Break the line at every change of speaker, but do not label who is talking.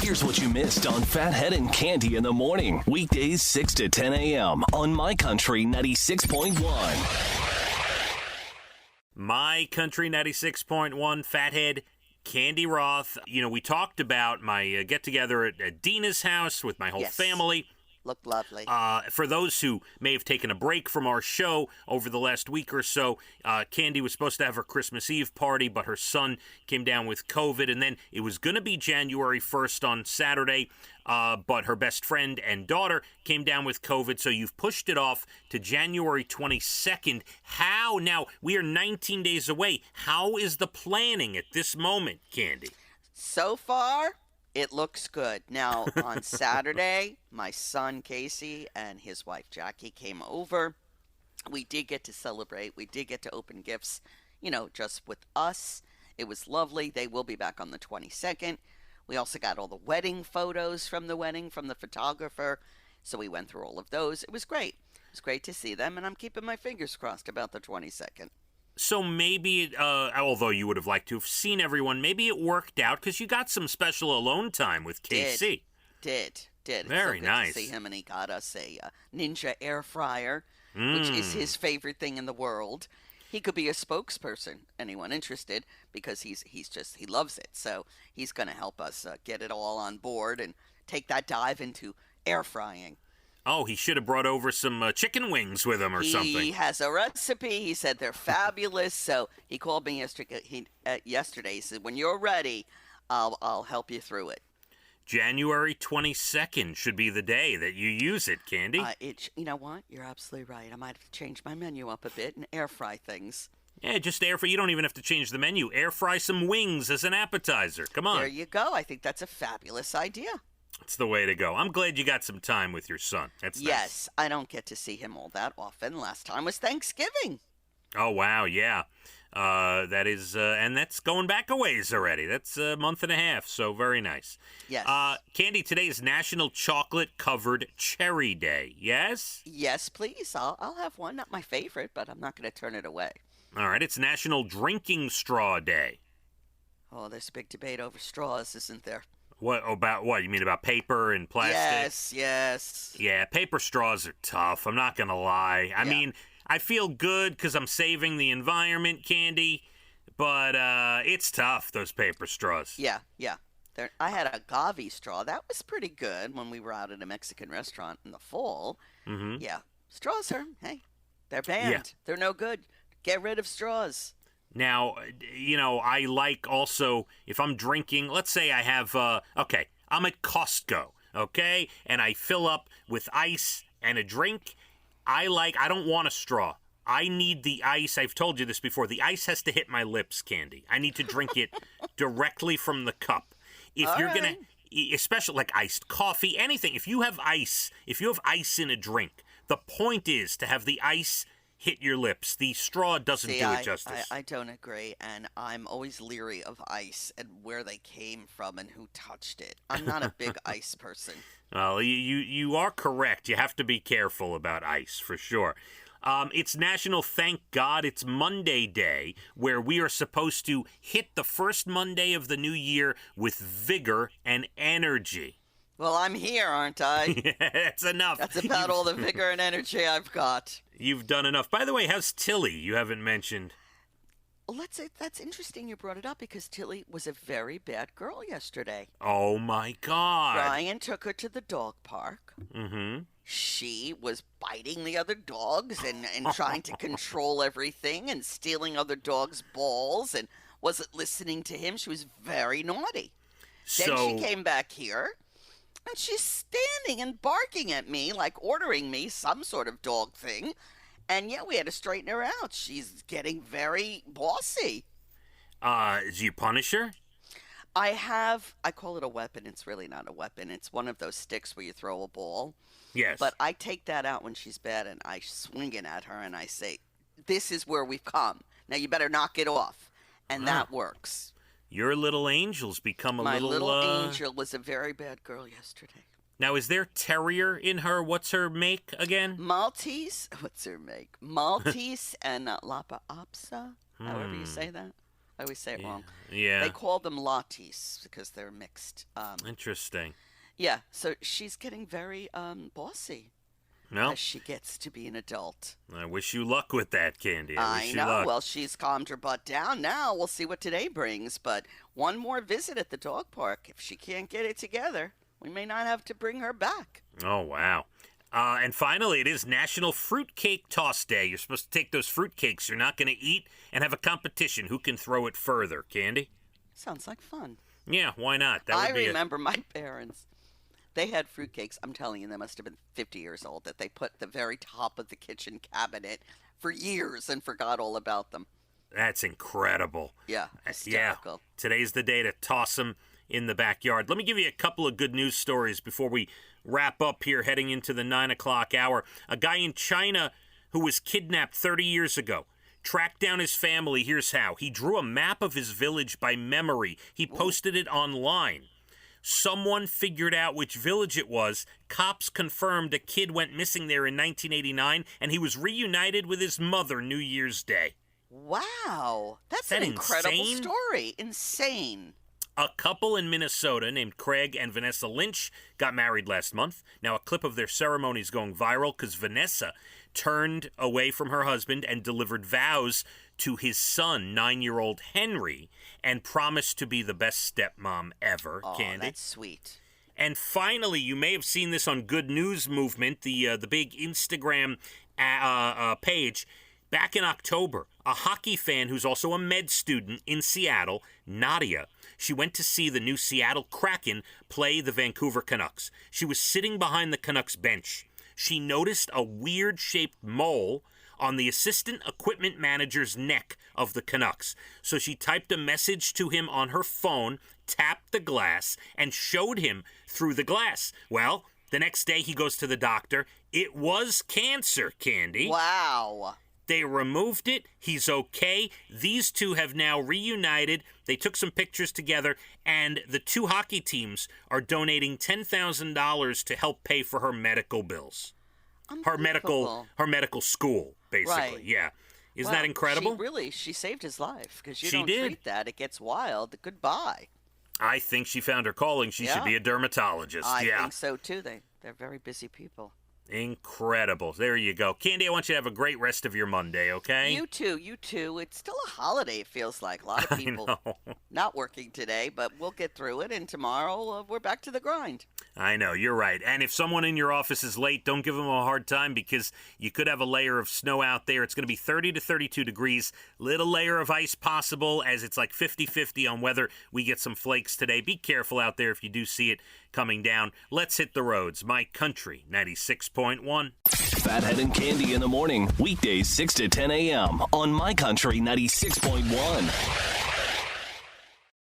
Here's what you missed on Phathead and Cande in the morning. Weekdays 6 to 10 a.m. on My Country 96.1.
My Country 96.1, Phathead, Cande Roth. You know, we talked about my get-together at Dina's house with my whole family.
Looked lovely.
For those who may have taken a break from our show over the last week or so, Cande was supposed to have her Christmas Eve party, but her son came down with COVID, and then it was going to be January 1st on Saturday, but her best friend and daughter came down with COVID, so you've pushed it off to January 22nd. How? Now, we are 19 days away. How is the planning at this moment, Cande?
So far, it looks good. Now, on Saturday, my son Casey and his wife Jackie came over. We did get to celebrate. We did get to open gifts, you know, just with us. It was lovely. They will be back on the 22nd. We also got all the wedding photos from the wedding from the photographer. So we went through all of those. It was great. It was great to see them, and I'm keeping my fingers crossed about the 22nd.
So maybe, although you would have liked to have seen everyone, maybe it worked out because you got some special alone time with KC.
Did.
Very
it's so good
nice.
to see him, and he got us a Ninja air fryer, which is his favorite thing in the world. He could be a spokesperson, anyone interested, because he loves it. So he's going to help us get it all on board and take that dive into air frying.
Oh, he should have brought over some chicken wings with him or something.
He has a recipe. He said they're fabulous. So he called me yesterday. He said, when you're ready, I'll help you through it.
January 22nd should be the day that you use it, Cande.
You know what? You're absolutely right. I might have to change my menu up a bit and air fry things.
Yeah, just air fry. You don't even have to change the menu. Air fry some wings as an appetizer. Come on.
There you go. I think that's a fabulous idea.
It's the way to go. I'm glad you got some time with your son. That's nice.
Yes, I don't get to see him all that often. Last time was Thanksgiving.
Oh, wow, yeah. That is, and that's going back a ways already. That's a month and a half, so very nice.
Yes.
Cande, today is National Chocolate-Covered Cherry Day, yes?
Yes, please. I'll have one. Not my favorite, but I'm not going to turn it away.
All right, it's National Drinking Straw Day.
Oh, there's a big debate over straws, isn't there?
What about what? You mean about paper and plastic?
Yes.
Yeah, paper straws are tough. I'm not gonna lie. I mean, I feel good because I'm saving the environment, Cande, but it's tough, those paper straws.
Yeah. I had a agave straw. That was pretty good when we were out at a Mexican restaurant in the fall. Mm-hmm. Yeah, straws they're banned. Yeah. They're no good. Get rid of straws.
Now, you know, I like also, if I'm drinking, let's say I have, I'm at Costco, okay? And I fill up with ice and a drink. I don't want a straw. I need the ice. I've told you this before. The ice has to hit my lips, Cande. I need to drink it directly from the cup. If you're going to, especially like iced coffee, anything, if you have ice in a drink, the point is to have the ice hit your lips. The straw doesn't do it justice.
I don't agree, and I'm always leery of ice and where they came from and who touched it. I'm not a big ice person.
Well, you are correct. You have to be careful about ice, for sure. It's National Thank God It's Monday Day, where we are supposed to hit the first Monday of the new year with vigor and energy.
Well, I'm here, aren't I?
That's enough.
That's about all the vigor and energy I've got.
You've done enough. By the way, how's Tillie? You haven't mentioned.
Well, that's interesting you brought it up because Tillie was a very bad girl yesterday.
Oh, my God.
Brian took her to the dog park.
Mm-hmm.
She was biting the other dogs and trying to control everything and stealing other dogs' balls and wasn't listening to him. She was very naughty. Then she came back here. And she's standing and barking at me, like ordering me some sort of dog thing. And yeah, we had to straighten her out. She's getting very bossy.
Do you punish her?
I call it a weapon. It's really not a weapon. It's one of those sticks where you throw a ball.
Yes.
But I take that out when she's bad and I swing it at her and I say, this is where we've come. Now you better knock it off. And that works.
Your little angel's become
My little angel was a very bad girl yesterday.
Now, is there terrier in her? What's her make again?
Maltese. What's her make? Maltese and Lapa Apsa, however you say that. I always say it wrong.
Yeah.
They call them lattes because they're mixed.
Interesting.
Yeah, so she's getting very bossy
No,
as she gets to be an adult.
I wish you luck with that, Candy. I wish you
know.
luck.
Well, she's calmed her butt down now. We'll see what today brings. But one more visit at the dog park. If she can't get it together, we may not have to bring her back.
Oh, wow. And finally, it is National Fruitcake Toss Day. You're supposed to take those fruitcakes you're not going to eat and have a competition. Who can throw it further, Candy?
Sounds like fun.
Yeah, why not?
I remember my parents. They had fruitcakes. I'm telling you, they must have been 50 years old that they put at the very top of the kitchen cabinet for years and forgot all about them.
That's incredible.
Yeah, hysterical.
Yeah, today's the day to toss them in the backyard. Let me give you a couple of good news stories before we wrap up here heading into the 9 o'clock hour. A guy in China who was kidnapped 30 years ago tracked down his family. Here's how. He drew a map of his village by memory. He posted it online. Someone figured out which village it was. Cops confirmed a kid went missing there in 1989, and he was reunited with his mother New Year's Day.
Wow. That's
Isn't that
an incredible
insane?
story. Insane.
A couple in Minnesota named Craig and Vanessa Lynch got married last month. Now, a clip of their ceremony is going viral because Vanessa turned away from her husband and delivered vows to his son, 9-year-old Henry, and promised to be the best stepmom ever,
Oh,
Candy.
that's sweet.
And finally, you may have seen this on Good News Movement, the big Instagram page. Back in October, a hockey fan who's also a med student in Seattle, Nadia, she went to see the new Seattle Kraken play the Vancouver Canucks. She was sitting behind the Canucks bench. She noticed a weird-shaped mole on the assistant equipment manager's neck of the Canucks. So she typed a message to him on her phone, tapped the glass, and showed him through the glass. Well, the next day he goes to the doctor. It was cancer, Candy.
Wow.
They removed it. He's okay. These two have now reunited. They took some pictures together, and the two hockey teams are donating $10,000 to help pay for her medical bills. Her medical school, basically.
Right.
Yeah. Isn't that incredible?
She saved his life because you
She
don't
did.
treat that. It gets wild. Goodbye.
I think she found her calling. She should be a dermatologist.
I think so, too. They're very busy people.
Incredible. There you go. Candy, I want you to have a great rest of your Monday, okay?
You too. It's still a holiday, it feels like. A lot of people not working today, but we'll get through it, and tomorrow we're back to the grind.
I know, you're right. And if someone in your office is late, don't give them a hard time because you could have a layer of snow out there. It's going to be 30 to 32 degrees. Little layer of ice possible as it's like 50-50 on whether we get some flakes today. Be careful out there if you do see it coming down. Let's hit the roads. My Country 96.1.
Phathead and Candy in the morning, weekdays 6 to 10 a.m. on My Country 96.1.